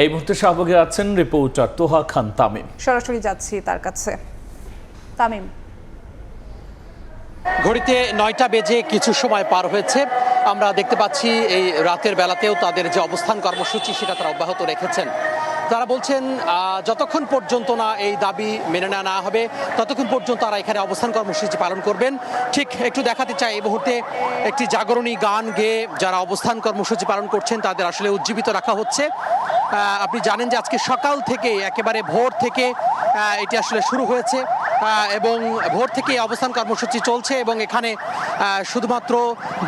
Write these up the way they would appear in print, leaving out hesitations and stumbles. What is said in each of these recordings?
এই মুহূর্তে শাহবাগে আছেন রিপোর্টার তোহা খান তামিম। সরাসরি যাচ্ছি তার কাছে। তামিম, ঘড়িতে ৯টা বেজে কিছু সময় পার হয়েছে। আমরা দেখতে পাচ্ছি এই রাতের বেলাতেও তাদের যে অবস্থান কর্মসূচি সেটা তারা অব্যাহত রেখেছেন। তারা বলছেন যতক্ষণ পর্যন্ত না এই দাবি মেনে নেওয়া হবে ততক্ষণ পর্যন্ত তারা এখানে অবস্থান কর্মসূচি পালন করবেন। ঠিক একটু দেখাতে চাই, এই মুহূর্তে একটি জাগরণী গান গেয়ে যারা অবস্থান কর্মসূচি পালন করছেন তাদের আসলে উজ্জীবিত রাখা হচ্ছে। আপনি জানেন যে আজকে সকাল থেকে একেবারে ভোর থেকে এটি আসলে শুরু হয়েছে এবং ভোর থেকে অবস্থান কর্মসূচি চলছে এবং এখানে শুধুমাত্র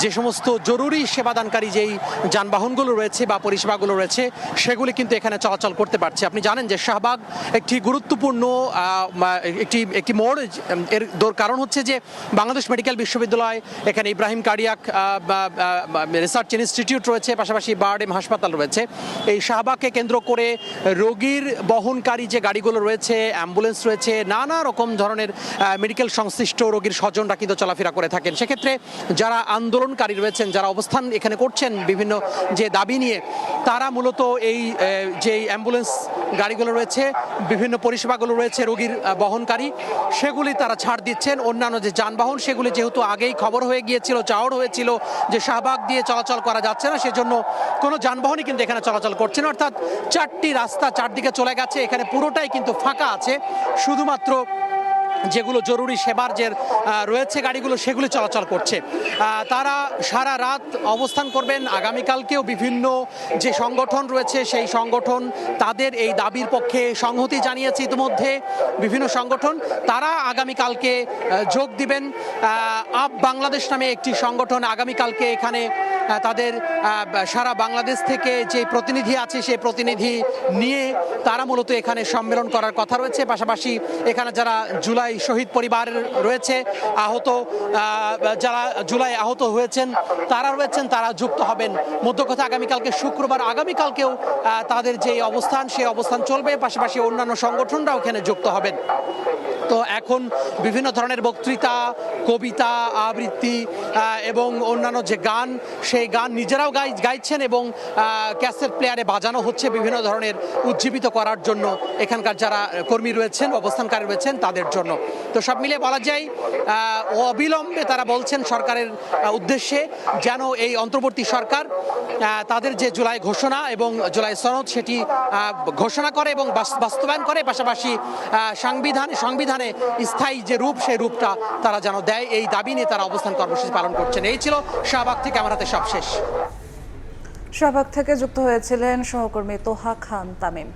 যে সমস্ত জরুরি সেবাদানকারী যেই যানবাহনগুলো রয়েছে বা পরিষেবাগুলো রয়েছে সেগুলি কিন্তু এখানে চলাচল করতে পারছে। আপনি জানেন যে শাহবাগ একটি গুরুত্বপূর্ণ একটি মোড়। এর কারণ হচ্ছে যে বাংলাদেশ মেডিকেল বিশ্ববিদ্যালয়, এখানে ইব্রাহিম কার্ডিয়াক রিসার্চ ইনস্টিটিউট রয়েছে, পাশাপাশি বারডেম হাসপাতাল রয়েছে। এই শাহবাগকে কেন্দ্র করে রোগীর বহনকারী যে গাড়িগুলো রয়েছে, অ্যাম্বুলেন্স রয়েছে, নানা রকম ধরনের মেডিকেল সংশ্লিষ্ট রোগীর স্বজনরা কিন্তু চলাফেরা করে থাকেন। সেক্ষেত্রে যারা আন্দোলনকারী রয়েছেন, যারা অবস্থান এখানে করছেন বিভিন্ন যে দাবি নিয়ে, তারা মূলত এই যে অ্যাম্বুলেন্স গাড়িগুলো রয়েছে, বিভিন্ন পরিষেবাগুলো রয়েছে রোগীর বহনকারী, সেগুলি তারা ছাড় দিচ্ছেন। অন্যান্য যে যানবাহন সেগুলি যেহেতু আগেই খবর হয়ে গিয়েছিল, চাওয়ার হয়েছিল যে শাহবাগ দিয়ে চলাচল করা যাচ্ছে না, সেজন্য কোনো যানবাহনই কিন্তু এখানে চলাচল করছে না। অর্থাৎ চারটি রাস্তা চারদিকে চলে গেছে, এখানে পুরোটাই কিন্তু ফাঁকা আছে। শুধুমাত্র যেগুলো জরুরি সেবার যে রয়েছে গাড়িগুলো সেগুলি চলাচল করছে। তারা সারা রাত অবস্থান করবেন। আগামীকালকেও বিভিন্ন যে সংগঠন রয়েছে সেই সংগঠন তাদের এই দাবির পক্ষে সংহতি জানিয়েছে ইতিমধ্যে বিভিন্ন সংগঠন। তারা আগামীকালকে যোগ দিবেন। আপ বাংলাদেশ নামে একটি সংগঠন আগামীকালকে এখানে তাদের সারা বাংলাদেশ থেকে যে প্রতিনিধি আছে সেই প্রতিনিধি নিয়ে তারা মূলত এখানে সম্মেলন করার কথা রয়েছে। পাশাপাশি এখানে যারা জুলাই শহীদ পরিবার রয়েছে, আহত যারা জুলাই আহত হয়েছেন তারা রয়েছেন, তারা যুক্ত হবেন। মধ্যকথা আগামীকালকে শুক্রবার, আগামীকালকেও তাদের যে অবস্থান সেই অবস্থান চলবে। পাশাপাশি অন্যান্য সংগঠনরাও এখানে যুক্ত হবেন। তো এখন বিভিন্ন ধরনের বক্তৃতা, কবিতা, আবৃত্তি এবং অন্যান্য যে গান, সেই গান নিজেরাও গাইছেন এবং ক্যাসেট প্লেয়ারে বাজানো হচ্ছে বিভিন্ন ধরনের উজ্জীবিত করার জন্য এখানকার যারা কর্মী রয়েছেন, অবস্থানকারী রয়েছেন তাদের জন্য। তো সব মিলিয়ে বলা যায় অবিলম্বে তারা বলছেন সরকারের উদ্দেশ্যে যেন এই অন্তর্বর্তী সরকার তাদের যে জুলাই ঘোষণা এবং জুলাই সনদ সেটি ঘোষণা করে এবং বাস্তবায়ন করে। পাশাপাশি সংবিধানে স্থায়ী যে রূপ সেই রূপটা তারা যেন দেয়, এই দাবি নিয়ে তারা অবস্থান কর্মসূচি পালন করছেন। এই ছিল শাহবাগ থেকে আমার হাতে সব শেষ। শাহবাগ থেকে যুক্ত হয়েছিলেন সহকর্মী তোহা খান তামিম।